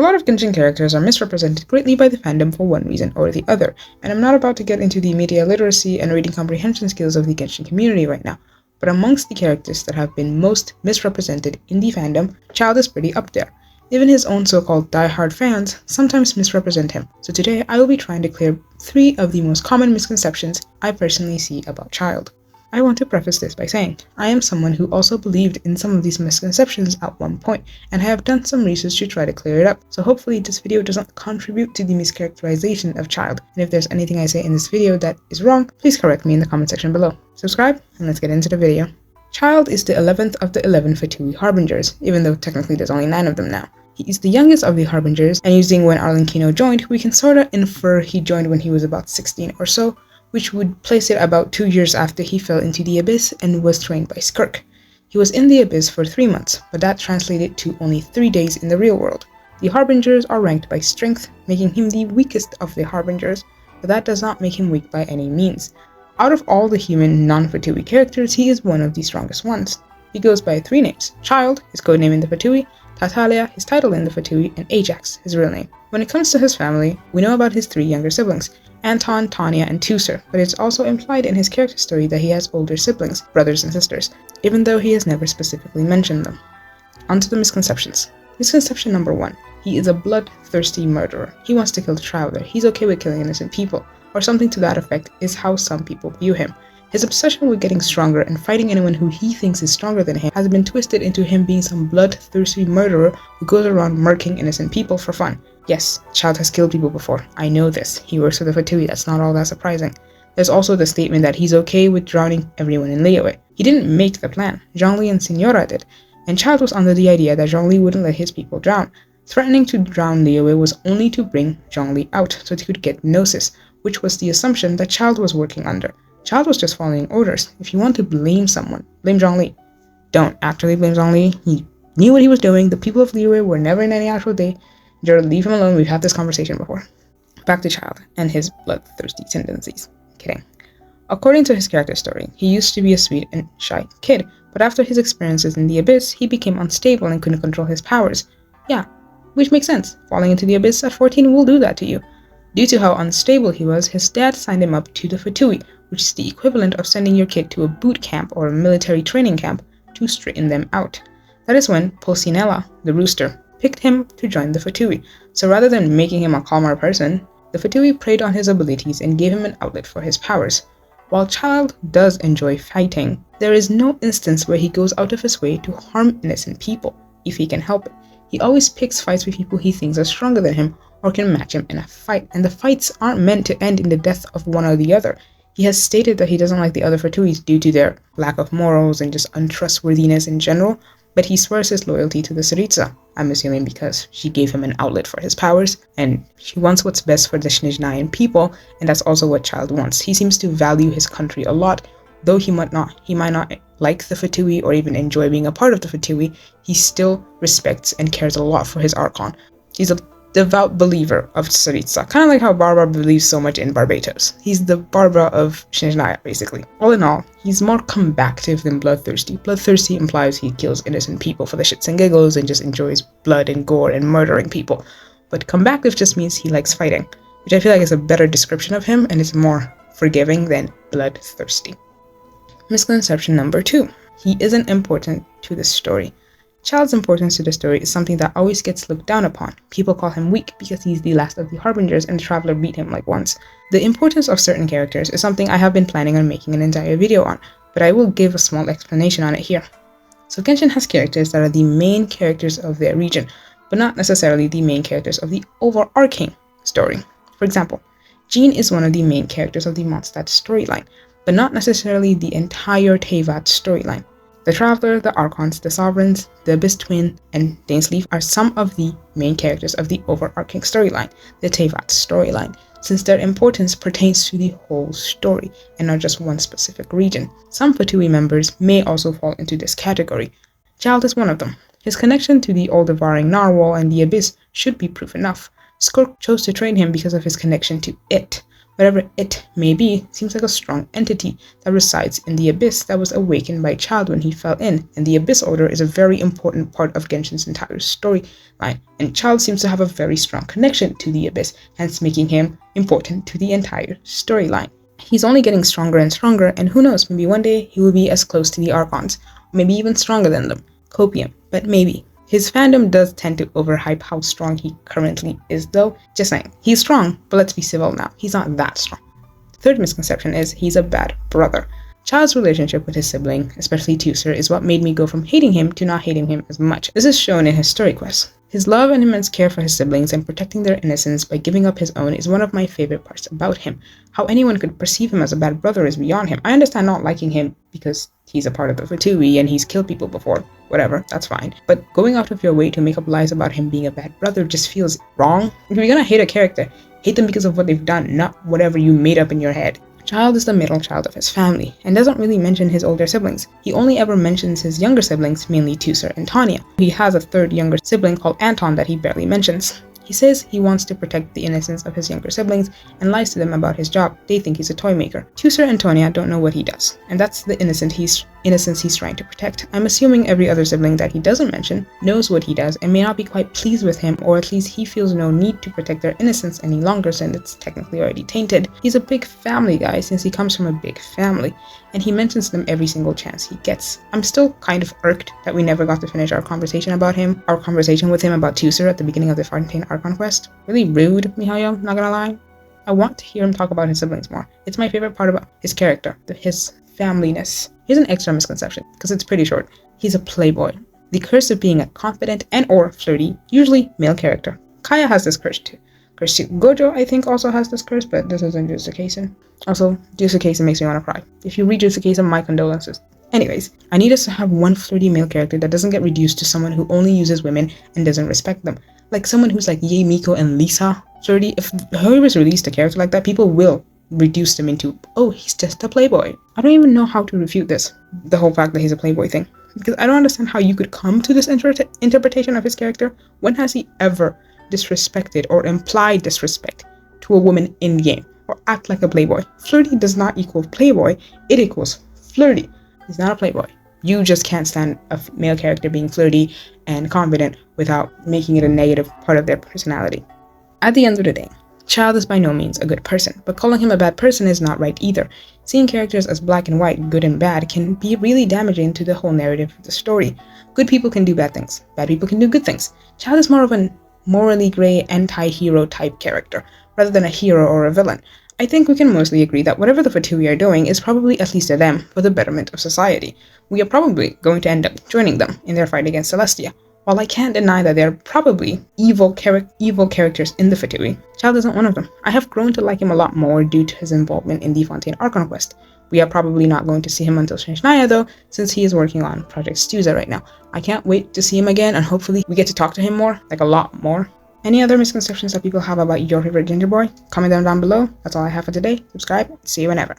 lot of Genshin characters are misrepresented greatly by the fandom for one reason or the other, and I'm not about to get into the media literacy and reading comprehension skills of the Genshin community right now, but amongst the characters that have been most misrepresented in the fandom, Childe is pretty up there. Even his own so-called die-hard fans sometimes misrepresent him, so today I will be trying to clear 3 of the most common misconceptions I personally see about Childe. I want to preface this by saying, I am someone who also believed in some of these misconceptions at one point, and I have done some research to try to clear it up, so hopefully this video doesn't contribute to the mischaracterization of Childe, and if there's anything I say in this video that is wrong, please correct me in the comment section below. Subscribe, and let's get into the video. Childe is the 11th of the 11 Fatui Harbingers, even though technically there's only 9 of them now. He is the youngest of the Harbingers, and using when Arlinkino joined, we can sorta infer he joined when he was about 16 or so, which would place it about 2 years after he fell into the Abyss and was trained by Skirk. He was in the Abyss for 3 months, but that translated to only 3 days in the real world. The Harbingers are ranked by strength, making him the weakest of the Harbingers, but that does not make him weak by any means. Out of all the human non-Fatui characters, he is one of the strongest ones. He goes by 3 names: Childe, his codename in the Fatui, Tartaglia, his title in the Fatui, and Ajax, his real name. When it comes to his family, we know about his 3 younger siblings, Anton, Tanya, and Tusser, but it's also implied in his character story that he has older siblings, brothers and sisters, even though he has never specifically mentioned them. Onto the misconceptions. Misconception number 1. He is a bloodthirsty murderer. He wants to kill the Traveler. He's okay with killing innocent people, or something to that effect is how some people view him. His obsession with getting stronger and fighting anyone who he thinks is stronger than him has been twisted into him being some bloodthirsty murderer who goes around murking innocent people for fun. Yes, Childe has killed people before. I know this. He works for the Fatui. That's not all that surprising. There's also the statement that he's okay with drowning everyone in Liyue. He didn't make the plan. Zhongli and Signora did, and Childe was under the idea that Zhongli wouldn't let his people drown. Threatening to drown Liyue was only to bring Zhongli out so he could get Gnosis, which was the assumption that Childe was working under. Childe was just following orders. If you want to blame someone, blame Zhongli. Don't actually blame Zhongli. He knew what he was doing. The people of Liyue were never in any actual day. Just leave him alone. We've had this conversation before. Back to Childe and his bloodthirsty tendencies. Kidding. According to his character story, he used to be a sweet and shy kid, but after his experiences in the Abyss, he became unstable and couldn't control his powers. Yeah, which makes sense. Falling into the Abyss at 14 will do that to you. Due to how unstable he was, his dad signed him up to the Fatui, which is the equivalent of sending your kid to a boot camp or a military training camp to straighten them out. That is when Pulcinella, the rooster, picked him to join the Fatui. So rather than making him a calmer person, the Fatui preyed on his abilities and gave him an outlet for his powers. While Childe does enjoy fighting, there is no instance where he goes out of his way to harm innocent people, if he can help it. He always picks fights with people he thinks are stronger than him or can match him in a fight, and the fights aren't meant to end in the death of one or the other. He has stated that he doesn't like the other Fatuis due to their lack of morals and just untrustworthiness in general, but he swears his loyalty to the Tsaritsa, I'm assuming because she gave him an outlet for his powers, and she wants what's best for the Snezhnayan people, and that's also what Childe wants. He seems to value his country a lot, though he might not like the Fatui or even enjoy being a part of the Fatui, he still respects and cares a lot for his Archon. He's a devout believer of Tsaritsa, kind of like how Barbara believes so much in Barbatos. He's the Barbara of Snezhnaya, basically. All in all, he's more combative than bloodthirsty. Bloodthirsty implies he kills innocent people for the shits and giggles and just enjoys blood and gore and murdering people. But combative just means he likes fighting, which I feel like is a better description of him and is more forgiving than bloodthirsty. Misconception number 2. He isn't important to the story. Childe's importance to the story is something that always gets looked down upon. People call him weak because he's the last of the Harbingers and the Traveler beat him like once. The importance of certain characters is something I have been planning on making an entire video on, but I will give a small explanation on it here. So Genshin has characters that are the main characters of their region, but not necessarily the main characters of the overarching story. For example, Jean is one of the main characters of the Mondstadt storyline, but not necessarily the entire Teyvat storyline. The Traveler, the Archons, the Sovereigns, the Abyss Twin, and Dainsleif are some of the main characters of the overarching storyline, the Teyvat storyline, since their importance pertains to the whole story and not just one specific region. Some Fatui members may also fall into this category. Childe is one of them. His connection to the all-devouring Narwhal and the Abyss should be proof enough. Skirk chose to train him because of his connection to it, Whatever it may be seems like a strong entity that resides in the abyss that was awakened by Childe when he fell in, and the Abyss Order is a very important part of Genshin's entire storyline, and Childe seems to have a very strong connection to the abyss, hence making him important to the entire storyline. He's only getting stronger and stronger, and who knows, maybe one day he will be as close to the Archons, or maybe even stronger than them. Copium, but maybe. His fandom does tend to overhype how strong he currently is though. Just saying, he's strong, but let's be civil now, he's not that strong. The third misconception is he's a bad brother. Childe's relationship with his sibling, especially Teucer, is what made me go from hating him to not hating him as much. This is shown in his story quests. His love and immense care for his siblings and protecting their innocence by giving up his own is one of my favorite parts about him. How anyone could perceive him as a bad brother is beyond him. I understand not liking him because he's a part of the fatui and he's killed people before. Whatever, that's fine. But going out of your way to make up lies about him being a bad brother just feels wrong. If you're gonna hate a character, hate them because of what they've done, not whatever you made up in your head. Childe is the middle child of his family, and doesn't really mention his older siblings. He only ever mentions his younger siblings, mainly Teucer and Tanya. He has a third younger sibling called Anton that he barely mentions. He says he wants to protect the innocence of his younger siblings and lies to them about his job. They think he's a toy maker. Teucer and Tanya don't know what he does, and that's the innocence he's trying to protect. I'm assuming every other sibling that he doesn't mention knows what he does and may not be quite pleased with him, or at least he feels no need to protect their innocence any longer since it's technically already tainted. He's a big family guy since he comes from a big family, and he mentions them every single chance he gets. I'm still kind of irked that we never got to finish our conversation with him about Teucer at the beginning of the Fontaine Archon quest. Really rude, Mihail, not gonna lie. I want to hear him talk about his siblings more. It's my favorite part about his character, his familyness. Here's an extra misconception, because it's pretty short. He's a playboy. The curse of being a confident and or flirty, usually male character. Kaya has this curse too. Gojo, I think, also has this curse, but this isn't Justication. Also, Justication makes me want to cry. If you read Justication, my condolences. Anyways, I need us to have one flirty male character that doesn't get reduced to someone who only uses women and doesn't respect them. Like someone who's like Ye, Miko, and Lisa. Flirty. If whoever's released a character like that, people will reduce them into, oh, he's just a playboy. I don't even know how to refute this, the whole fact that he's a playboy thing. Because I don't understand how you could come to this interpretation of his character. When has he ever disrespected or implied disrespect to a woman in game or act like a playboy? Flirty does not equal playboy, it equals flirty. He's not a playboy. You just can't stand a male character being flirty and confident without making it a negative part of their personality. At the end of the day, Childe is by no means a good person, but calling him a bad person is not right either. Seeing characters as black and white, good and bad, can be really damaging to the whole narrative of the story. Good people can do bad things. Bad people can do good things. Childe is more of a morally grey anti-hero type character, rather than a hero or a villain. I think we can mostly agree that whatever the fatui are doing is probably, at least to them, for the betterment of society. We are probably going to end up joining them in their fight against Celestia. While I can't deny that they're probably evil characters in the fatui, Childe isn't one of them. I have grown to like him a lot more due to his involvement in the Fontaine Archon quest. We are probably not going to see him until Shinshnia though, since he is working on Project Stuza right now. I can't wait to see him again, and hopefully we get to talk to him more, like a lot more. Any other misconceptions that people have about your favorite ginger boy? Comment them down below. That's all I have for today. Subscribe. See you whenever.